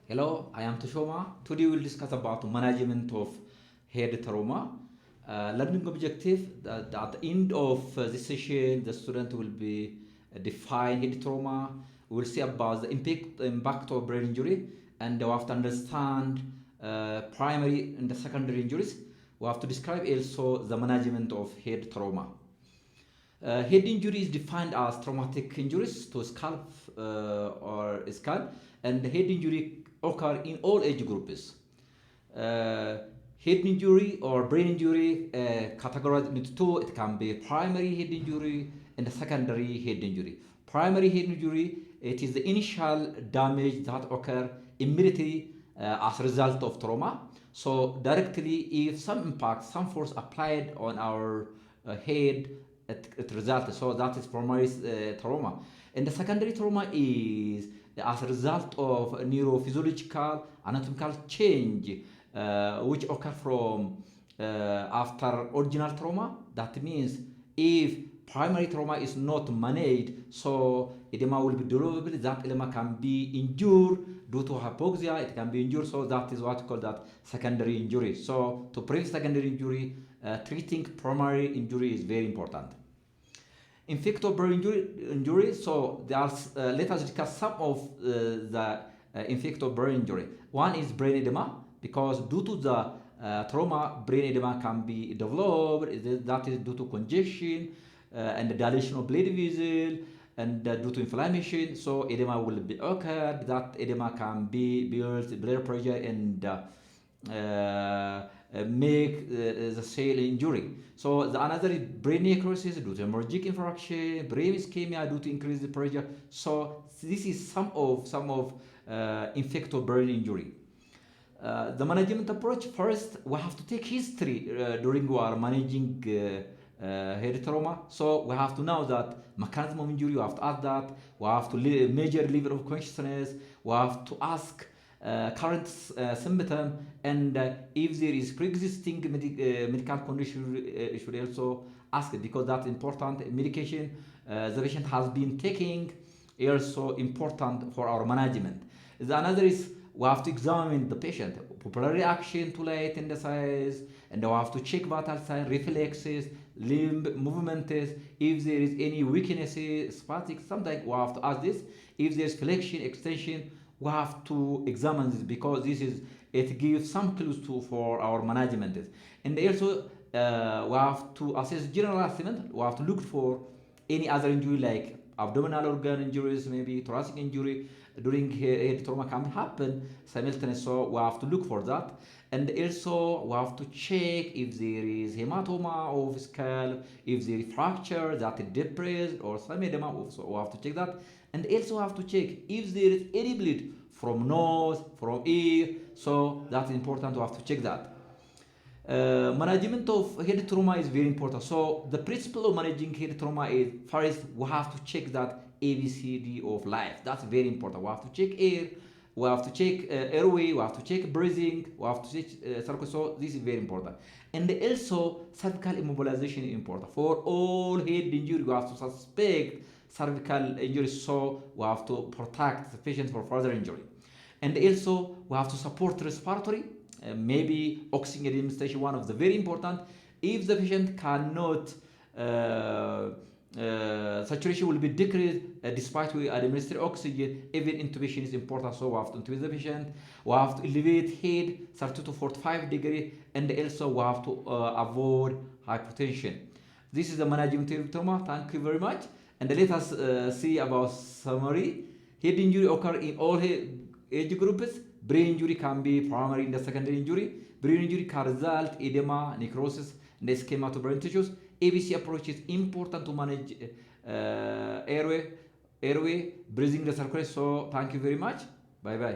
Hello, I am Tashoma. Today we'll discuss about management of head trauma. Learning objective that at the end of this session, the student will be define head trauma. We'll see about the impact of brain injury, and we have to understand primary and the secondary injuries. We have to describe also the management of head trauma. Head injury is defined as traumatic injuries to scalp or skull, and head injury occur in all age groups. Head injury or brain injury categorized into two. It can be primary head injury and secondary head injury. Primary head injury, it is the initial damage that occur immediately as a result of trauma. So directly, if some impact, some force applied on our head, it results. So that is primary trauma. And the secondary trauma is as a result of neurophysiological anatomical change which occur from after original trauma. That means if primary trauma is not managed, so edema will be developed. That edema can be injured due to hypoxia. It can be injured, so that is what we call that secondary injury. So to prevent secondary injury, treating primary injury is very important. Infective brain injury. So there's let us discuss some of the infective brain injury. One is brain edema, because due to the trauma, brain edema can be developed. That is due to congestion and the dilation of blood vessel, and due to inflammation. So edema will be occurred. That edema can be built blood pressure and make the cell injury. So the another is brain necrosis due to hemorrhagic infarction, brain ischemia due to increased pressure. So this is some of infective brain injury. The management approach: first, we have to take history during our managing head trauma. So we have to know that mechanism of injury. We have to ask that. We have to measure level of consciousness. We have to ask current symptom, and if there is pre-existing medical condition, should also ask it, because that's important. Medication the patient has been taking also important for our management. The another is we have to examine the patient pupillary reaction to light and the size, and we have to check vital signs, reflexes, limb movements. If there is any weaknesses, spastic, sometimes we have to ask this. If there is flexion, extension, we have to examine this, because it gives some clues for our management. And also we have to assess general assessment. We have to look for any other injury like abdominal organ injuries, maybe thoracic injury during head trauma can happen simultaneously. So we have to look for that. And also we have to check if there is hematoma of skull, if there is fracture that is depressed, or some edema. So we have to check that. And also have to check if there is any bleed from nose, from ear. So that's important to have to check that. Management of head trauma is very important. So the principle of managing head trauma is, first we have to check that ABCD of life. That's very important. We have to check air, we have to check airway, we have to check breathing, we have to check cervical. So this is very important. And also cervical immobilization is important. For all head injury, we have to suspect cervical injury, so we have to protect the patient for further injury. And also we have to support respiratory, maybe oxygen administration, one of the very important. If the patient cannot saturation will be decreased despite we administer oxygen, even intubation is important. So we have to intubate the patient. We have to elevate head 30 to 45 degrees, and also we have to avoid hypotension. This is the management of trauma. Thank you very much. And let us see about summary. Head injury occur in all age groups. Brain injury can be primary and secondary injury. Brain injury can result edema, necrosis, and ischemia to brain tissues. ABC approach is important to manage airway, breathing the circulation. So thank you very much. Bye bye.